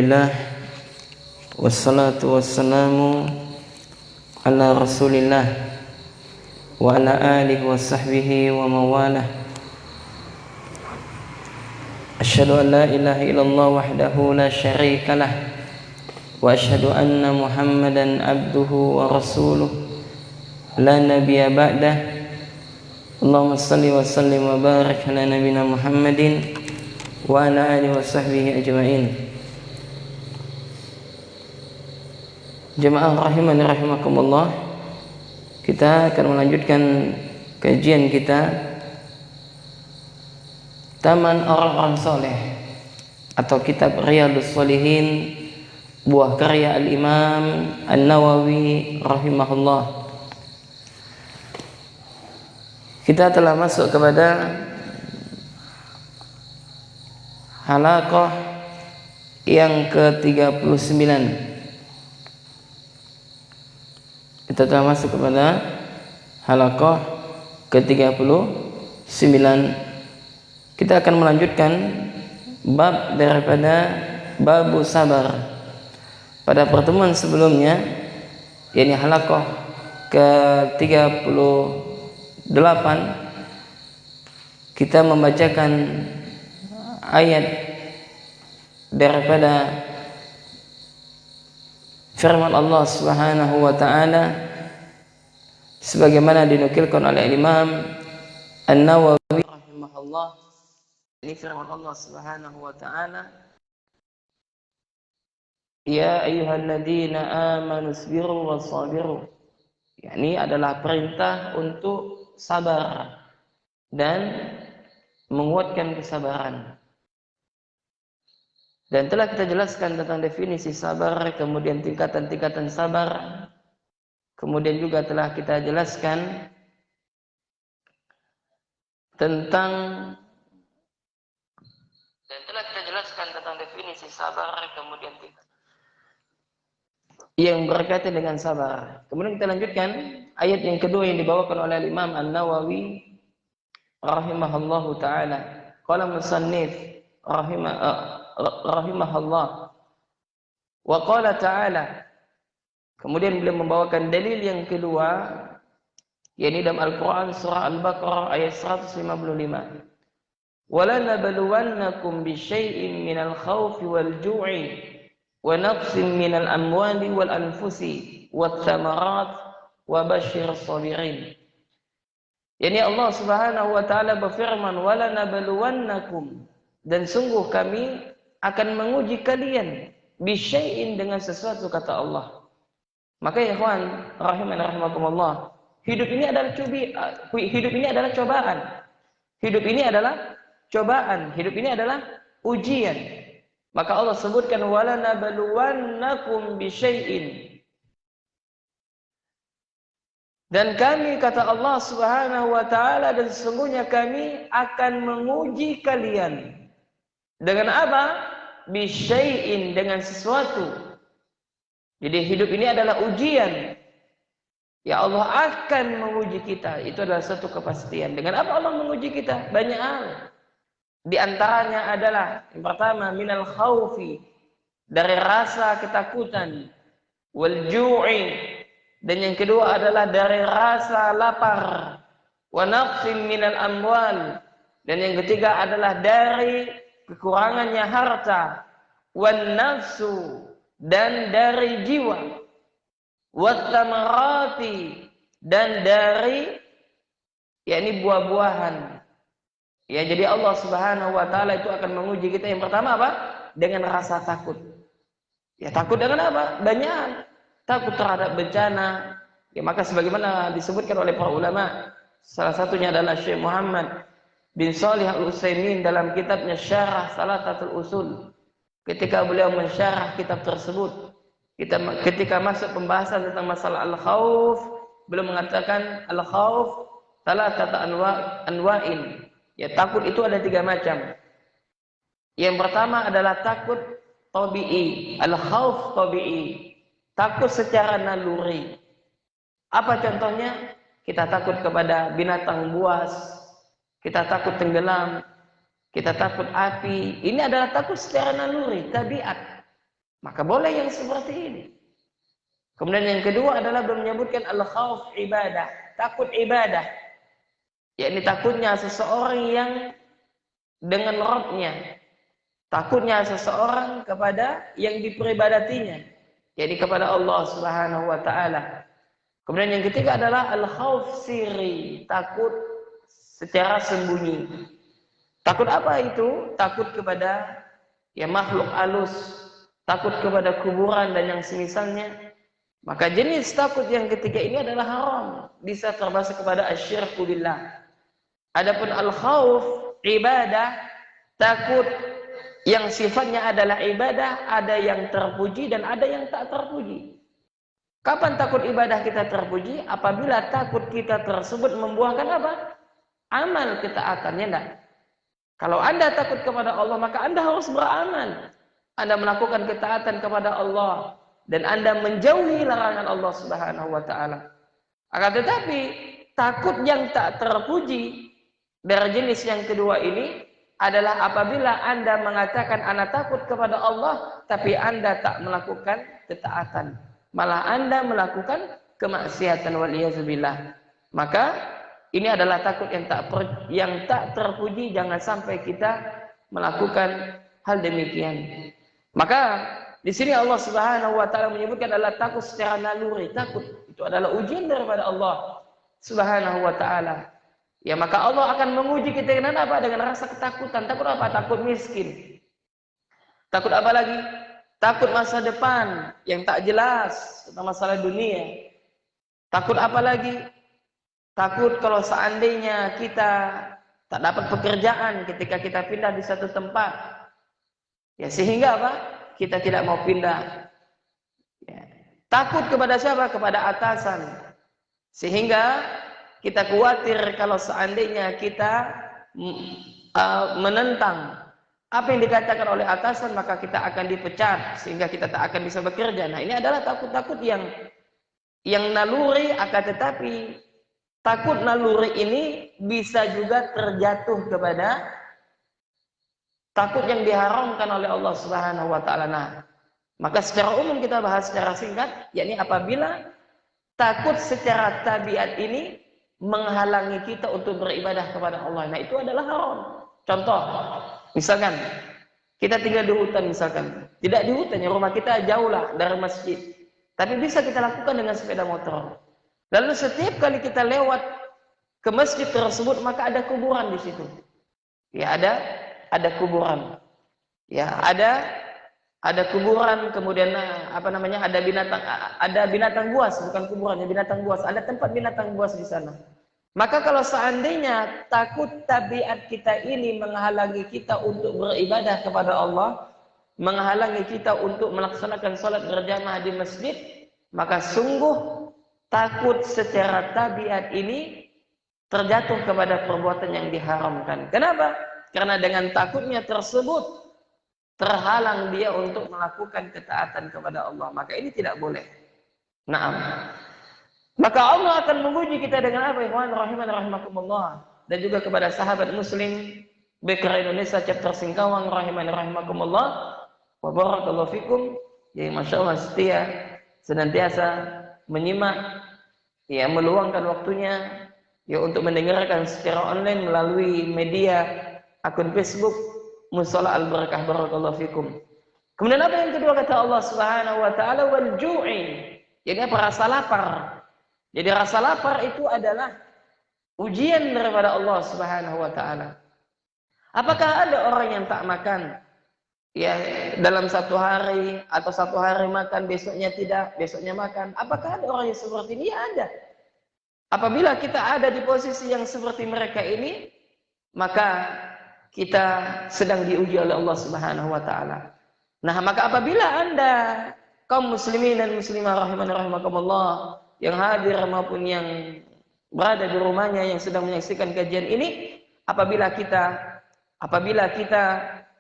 Alhamdulillah wassalatu wassalamu ala rasulillah wa ala alihi wa sahbihi wa mawalah. Asyhadu an la ilaha illallah wahdahu la syarika lah wa asyhadu anna muhammadan abduhu wa rasuluh la nabiyya ba'dah. Allahumma salli wa sallim wa barik ala nabiyina Muhammadin wa ala alihi wa sahbihi ajma'in. Jemaah rahimani rahimakumullah, kita akan melanjutkan kajian kita Taman Orang-Orang Soleh atau kitab Riyadhus Shalihin, buah karya Al-Imam An-Nawawi rahimahullah. Kita telah masuk kepada halaqah yang ke-39. Kita telah masuk kepada halaqah ke-39. Kita akan melanjutkan bab daripada babu sabar. Pada pertemuan sebelumnya, yakni halaqah ke-38, kita membacakan ayat daripada firman Allah Subhanahu wa taala sebagaimana dinukilkan oleh Imam An-Nawawi rahimahullah. Ini firman Allah Subhanahu wa taala, ya ayyuhalladzina amanu sabiru wassabiru. Ini adalah perintah untuk sabar dan menguatkan kesabaran. Dan telah kita jelaskan tentang definisi sabar, kemudian tingkatan-tingkatan sabar. Kemudian juga telah kita jelaskan tentang definisi sabar, kemudian yang berkaitan dengan sabar. Kemudian kita lanjutkan ayat yang kedua yang dibawakan oleh Imam An-Nawawi rahimahullahu taala. Qala musannif rahimahullah wa qala ta'ala. Kemudian beliau membawakan dalil yang kedua, yakni dalam Al-Quran surah Al-Baqarah ayat 155. Wala nabluwannakum bisyai'in minal khawfi wal ju'i wa naqsin minal amwali wal anfusi wat thamarat wa basyirus sabirin. Yani Allah Subhanahu wa taala berfirman, wala nabluwannakum, dan sungguh kami akan menguji kalian bisyai'in, dengan sesuatu, kata Allah. Maka ya ikhwan rahimani rahimakumullah, hidup ini adalah cobaan. Hidup ini adalah cobaan, hidup ini adalah ujian. Maka Allah sebutkan wala nabluwannakum bisyai'in. Dan kami, kata Allah Subhanahu wa taala, dan sesungguhnya kami akan menguji kalian. Dengan apa? Bisyai'in, dengan sesuatu. Jadi hidup ini adalah ujian. Ya Allah akan menguji kita. Itu adalah satu kepastian. Dengan apa Allah menguji kita? Banyak hal. Di antaranya adalah yang pertama minal khawfi, dari rasa ketakutan, wal ju'i, dan yang kedua adalah dari rasa lapar, wa naqsin minal amwal, dan yang ketiga adalah dari kekurangannya harta, wan nafsu, dan dari jiwa, wat thamarati, dan dari yakni buah-buahan. Ya, jadi Allah Subhanahu wa taala itu akan menguji kita. Yang pertama apa? Dengan rasa takut. Ya, takut dengan apa? Banyak. Takut terhadap bencana. Ya, maka sebagaimana disebutkan oleh para ulama, salah satunya adalah Syekh Muhammad bin Shalih Al-Utsaimin dalam kitabnya Syarah Salatatul Usul. Ketika beliau mensyarah kitab tersebut, ketika masuk pembahasan tentang masalah al-khauf, beliau mengatakan al-khauf salatata anwa'in. Ya, takut itu ada 3 macam. Yang pertama adalah takut tabi'i, al-khauf tabi'i, takut secara naluri. Apa contohnya? Kita takut kepada binatang buas, kita takut tenggelam, kita takut api. Ini adalah takut secara naluri, tabiat. Maka boleh yang seperti ini. Kemudian yang kedua adalah menyebutkan al-khauf ibadah, takut ibadah. Yakni takutnya seseorang yang dengan Rabbnya, takutnya seseorang kepada yang diperibadatinya, jadi kepada Allah Subhanahu wa taala. Kemudian yang ketiga adalah al-khauf sirri, takut secara sembunyi. Takut apa itu? Takut kepada ya makhluk halus, takut kepada kuburan dan yang semisalnya. Maka jenis takut yang ketiga ini adalah haram, bisa termasuk kepada asyirku billah. Adapun al-khauf ibadah, takut yang sifatnya adalah ibadah, ada yang terpuji dan ada yang tak terpuji. Kapan takut ibadah kita terpuji? Apabila takut kita tersebut membuahkan apa? Amal ketaatannya enggak. Kalau Anda takut kepada Allah, maka Anda harus beramal. Anda melakukan ketaatan kepada Allah dan Anda menjauhi larangan Allah Subhanahu wa taala. Akan tetapi takut yang tak terpuji dari jenis yang kedua ini adalah apabila Anda mengatakan Anda takut kepada Allah tapi Anda tak melakukan ketaatan, malah Anda melakukan kemaksiatan, waliyadzubillah. Maka ini adalah takut yang tak terpuji. Jangan sampai kita melakukan hal demikian. Maka di sini Allah Subhanahu wa taala menyebutkan adalah takut secara naluri. Takut itu adalah ujian daripada Allah Subhanahu wa taala. Ya, maka Allah akan menguji kita dengan apa? Dengan rasa ketakutan. Takut apa? Takut miskin. Takut apa lagi? Takut masa depan yang tak jelas tentang masalah dunia. Takut apa lagi? Takut kalau seandainya kita tak dapat pekerjaan ketika kita pindah di satu tempat. Ya, sehingga apa? Kita tidak mau pindah. Ya. Takut kepada siapa? Kepada atasan. Sehingga kita khawatir kalau seandainya kita menentang apa yang dikatakan oleh atasan, maka kita akan dipecat sehingga kita tak akan bisa bekerja. Nah, ini adalah takut-takut yang naluri, akan tetapi takut naluri ini bisa juga terjatuh kepada takut yang diharamkan oleh Allah Subhanahu wa taala. Nah, maka secara umum kita bahas secara singkat, yakni apabila takut secara tabiat ini menghalangi kita untuk beribadah kepada Allah. Nah, itu adalah haram. Contoh, misalkan kita tinggal di hutan misalkan. Tidak di hutan, rumah kita jauh lah dari masjid. Tapi bisa kita lakukan dengan sepeda motor. Lalu setiap kali kita lewat ke masjid tersebut, maka ada kuburan di situ. Ya, ada kuburan. Ya, ada kuburan, kemudian ada binatang buas, bukan kuburan, ya binatang buas. Ada tempat binatang buas di sana. Maka kalau seandainya takut tabiat kita ini menghalangi kita untuk beribadah kepada Allah, menghalangi kita untuk melaksanakan salat berjamaah di masjid, maka sungguh takut secara tabiat ini terjatuh kepada perbuatan yang diharamkan. Kenapa? Karena dengan takutnya tersebut terhalang dia untuk melakukan ketaatan kepada Allah. Maka ini tidak boleh. Naam. Maka Allah akan menguji kita dengan apa? Ikhwan rahiman rahimakumullah. Dan juga kepada sahabat muslim Bekra Indonesia chapter Singkawang rahiman rahimakumullah. Wa barakallahu fikum. Ya, Masya Allah setia senantiasa menyimak, ya, meluangkan waktunya ya untuk mendengarkan secara online melalui media akun Facebook Mushola Al-Barakah, barakallahu fikum. Kemudian apa yang kedua kata Allah Subhanahu wa taala, wal ju'i. Jadi apa? Rasa lapar. Jadi rasa lapar itu adalah ujian daripada Allah Subhanahu wa taala. Apakah ada orang yang tak makan? Ya, dalam satu hari atau satu hari makan, besoknya tidak, besoknya makan. Apakah ada orang yang seperti ini? Ya, ada. Apabila kita ada di posisi yang seperti mereka ini, maka kita sedang diuji oleh Allah Subhanahu wa taala. Nah, maka apabila Anda kaum muslimin dan muslimah rahiman rahimakumullah yang hadir maupun yang berada di rumahnya yang sedang menyaksikan kajian ini, apabila kita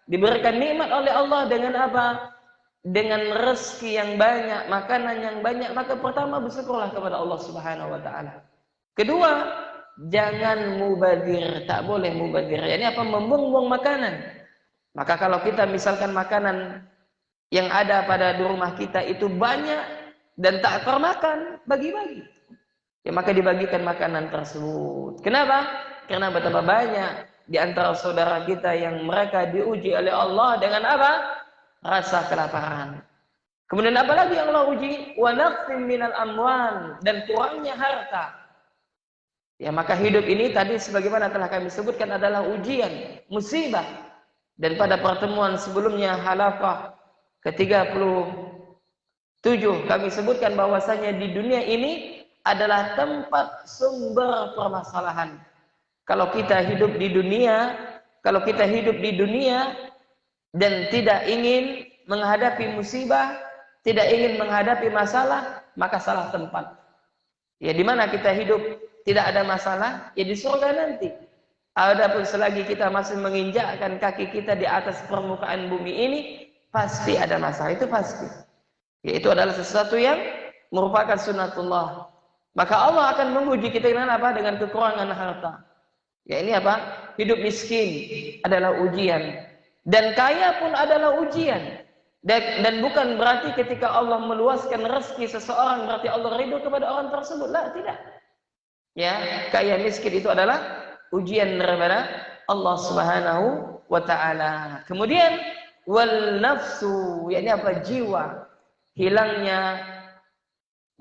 diberikan nikmat oleh Allah dengan apa? Dengan rezeki yang banyak, makanan yang banyak, maka pertama bersyukurlah kepada Allah Subhanahu wa taala. Kedua, jangan mubadir, tak boleh mubadir. Yani apa? Membuang-buang makanan. Maka kalau kita misalkan makanan yang ada pada di rumah kita itu banyak dan tak termakan, bagi-bagi. Ya, maka dibagikan makanan tersebut. Kenapa? Karena betapa banyak di antara saudara kita yang mereka diuji oleh Allah dengan apa? Rasa kelaparan. Kemudian apa lagi yang Allah uji? Wa naqsim minal amwal, dan kurangnya harta. Ya, maka hidup ini tadi sebagaimana telah kami sebutkan adalah ujian, musibah. Dan pada pertemuan sebelumnya halaqah ke-37 kami sebutkan bahwasanya di dunia ini adalah tempat sumber permasalahan. Kalau kita hidup di dunia, dan tidak ingin menghadapi musibah, tidak ingin menghadapi masalah, maka salah tempat. Ya, di mana kita hidup tidak ada masalah, ya di surga nanti. Adapun selagi kita masih menginjakkan kaki kita di atas permukaan bumi ini, pasti ada masalah, itu pasti. Ya, itu adalah sesuatu yang merupakan sunnatullah. Maka Allah akan menguji kita dengan apa? Dengan kekurangan harta. Ya, ini apa? Hidup miskin adalah ujian, dan kaya pun adalah ujian. Dan bukan berarti ketika Allah meluaskan rezeki seseorang berarti Allah ridho kepada orang tersebut. Lah, tidak. Ya, kaya miskin itu adalah ujian daripada Allah Subhanahu wa taala. Kemudian wal nafsu, yakni apa? Jiwa. Hilangnya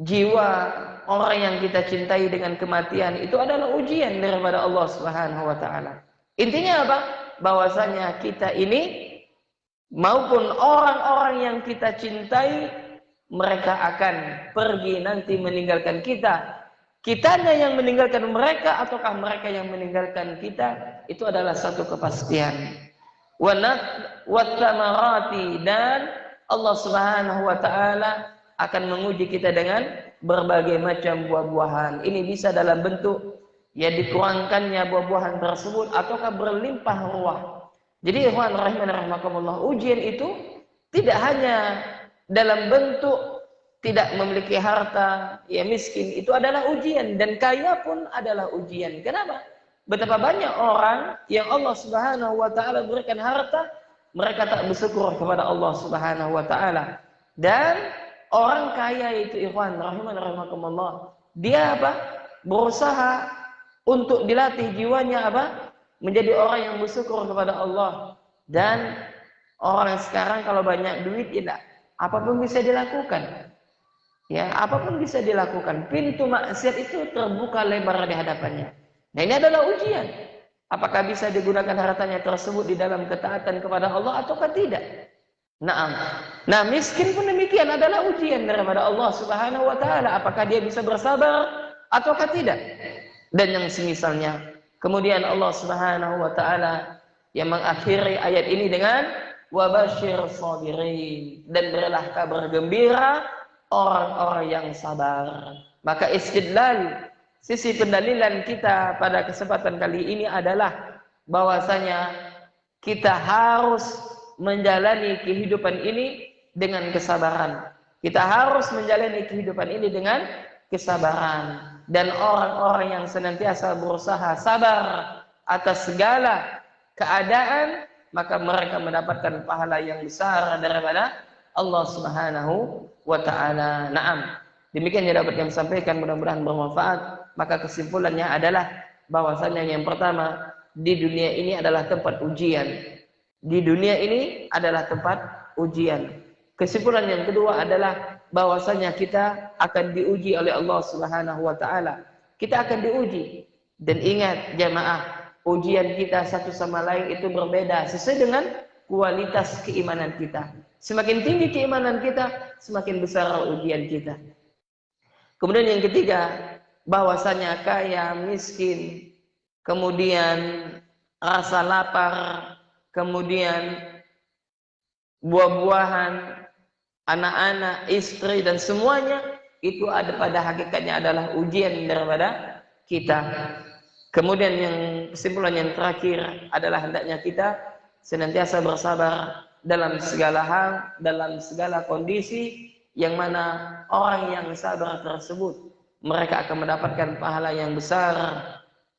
jiwa orang yang kita cintai dengan kematian itu adalah ujian daripada Allah Subhanahu wa taala. Intinya apa? Bahwasanya kita ini maupun orang-orang yang kita cintai, mereka akan pergi nanti meninggalkan kita. Kitanya yang meninggalkan mereka ataukah mereka yang meninggalkan kita, itu adalah satu kepastian. Watsamarati, dan Allah Subhanahu wa taala akan menguji kita dengan berbagai macam buah-buahan. Ini bisa dalam bentuk ya dikurangkannya buah-buahan tersebut ataukah berlimpah ruah. Jadi ikhwan rahimanirrahmakumullah, ujian itu tidak hanya dalam bentuk tidak memiliki harta, ya miskin, itu adalah ujian, dan kaya pun adalah ujian. Kenapa? Betapa banyak orang yang Allah Subhanahu wa taala berikan harta, mereka tak bersyukur kepada Allah Subhanahu wa taala. Dan orang kaya itu ikhwan rahimanirrahmakumullah, dia apa? Berusaha untuk dilatih jiwanya apa? Menjadi orang yang bersyukur kepada Allah. Dan orang sekarang kalau banyak duit, ya apapun bisa dilakukan. Ya, apapun bisa dilakukan. Pintu maksiat itu terbuka lebar di hadapannya. Nah, ini adalah ujian. Apakah bisa digunakan hartanya tersebut di dalam ketaatan kepada Allah ataukah tidak? Nah, miskin pun demikian, adalah ujian daripada Allah Subhanahu wa taala. Apakah dia bisa bersabar ataukah tidak? Dan yang semisalnya. Kemudian Allah Subhanahu wa taala yang mengakhiri ayat ini dengan wabasyir sabirin, dan berilah kabar gembira orang-orang yang sabar. Maka istidlal, sisi pendalilan kita pada kesempatan kali ini adalah bahwasanya kita harus menjalani kehidupan ini dengan kesabaran. Kita harus menjalani kehidupan ini dengan kesabaran. Dan orang-orang yang senantiasa berusaha sabar atas segala keadaan, maka mereka mendapatkan pahala yang besar daripada Allah Subhanahu wa ta'ala. Naam. Demikian yang dapat kami sampaikan, mudah-mudahan bermanfaat. Maka kesimpulannya adalah bahwasanya yang pertama, di dunia ini adalah tempat ujian. Di dunia ini adalah tempat ujian. Kesimpulan yang kedua adalah bahwasanya kita akan diuji oleh Allah Subhanahu wa taala. Kita akan diuji. Dan ingat jamaah, ujian kita satu sama lain itu berbeda sesuai dengan kualitas keimanan kita. Semakin tinggi keimanan kita, semakin besar ujian kita. Kemudian yang ketiga, bahwasanya kaya, miskin, kemudian rasa lapar, kemudian buah-buahan, anak-anak, istri, dan semuanya itu ada pada hakikatnya adalah ujian daripada kita. Kemudian yang kesimpulan yang terakhir adalah hendaknya kita senantiasa bersabar dalam segala hal, dalam segala kondisi, yang mana orang yang sabar tersebut mereka akan mendapatkan pahala yang besar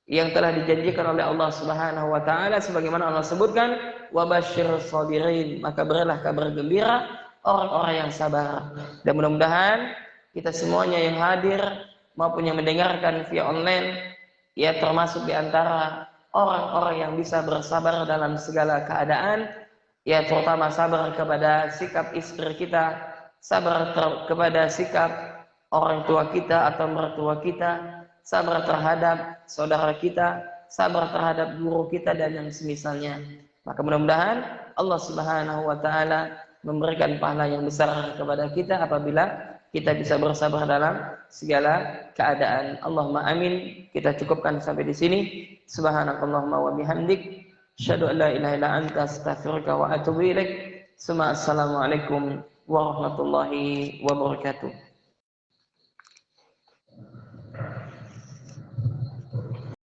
yang telah dijanjikan oleh Allah Subhanahu wa taala, sebagaimana Allah sebutkan wabasyir sabirin, maka berilah kabar gembira orang-orang yang sabar. Dan mudah-mudahan kita semuanya yang hadir maupun yang mendengarkan via online, ya termasuk di antara orang-orang yang bisa bersabar dalam segala keadaan, ya terutama sabar kepada sikap istri kita, sabar kepada sikap orang tua kita atau mertua kita, sabar terhadap saudara kita, sabar terhadap guru kita dan yang semisalnya. Maka mudah-mudahan Allah Subhanahu wa taala memberikan pahala yang besar kepada kita apabila kita bisa bersabar dalam segala keadaan. Allahumma amin. Kita cukupkan sampai di sini. Subhanakallahumma wa bihamdik, asyhadu an la ilaha illa anta, astaghfiruka wa atubu ilaik. Assalamualaikum warahmatullahi wabarakatuh.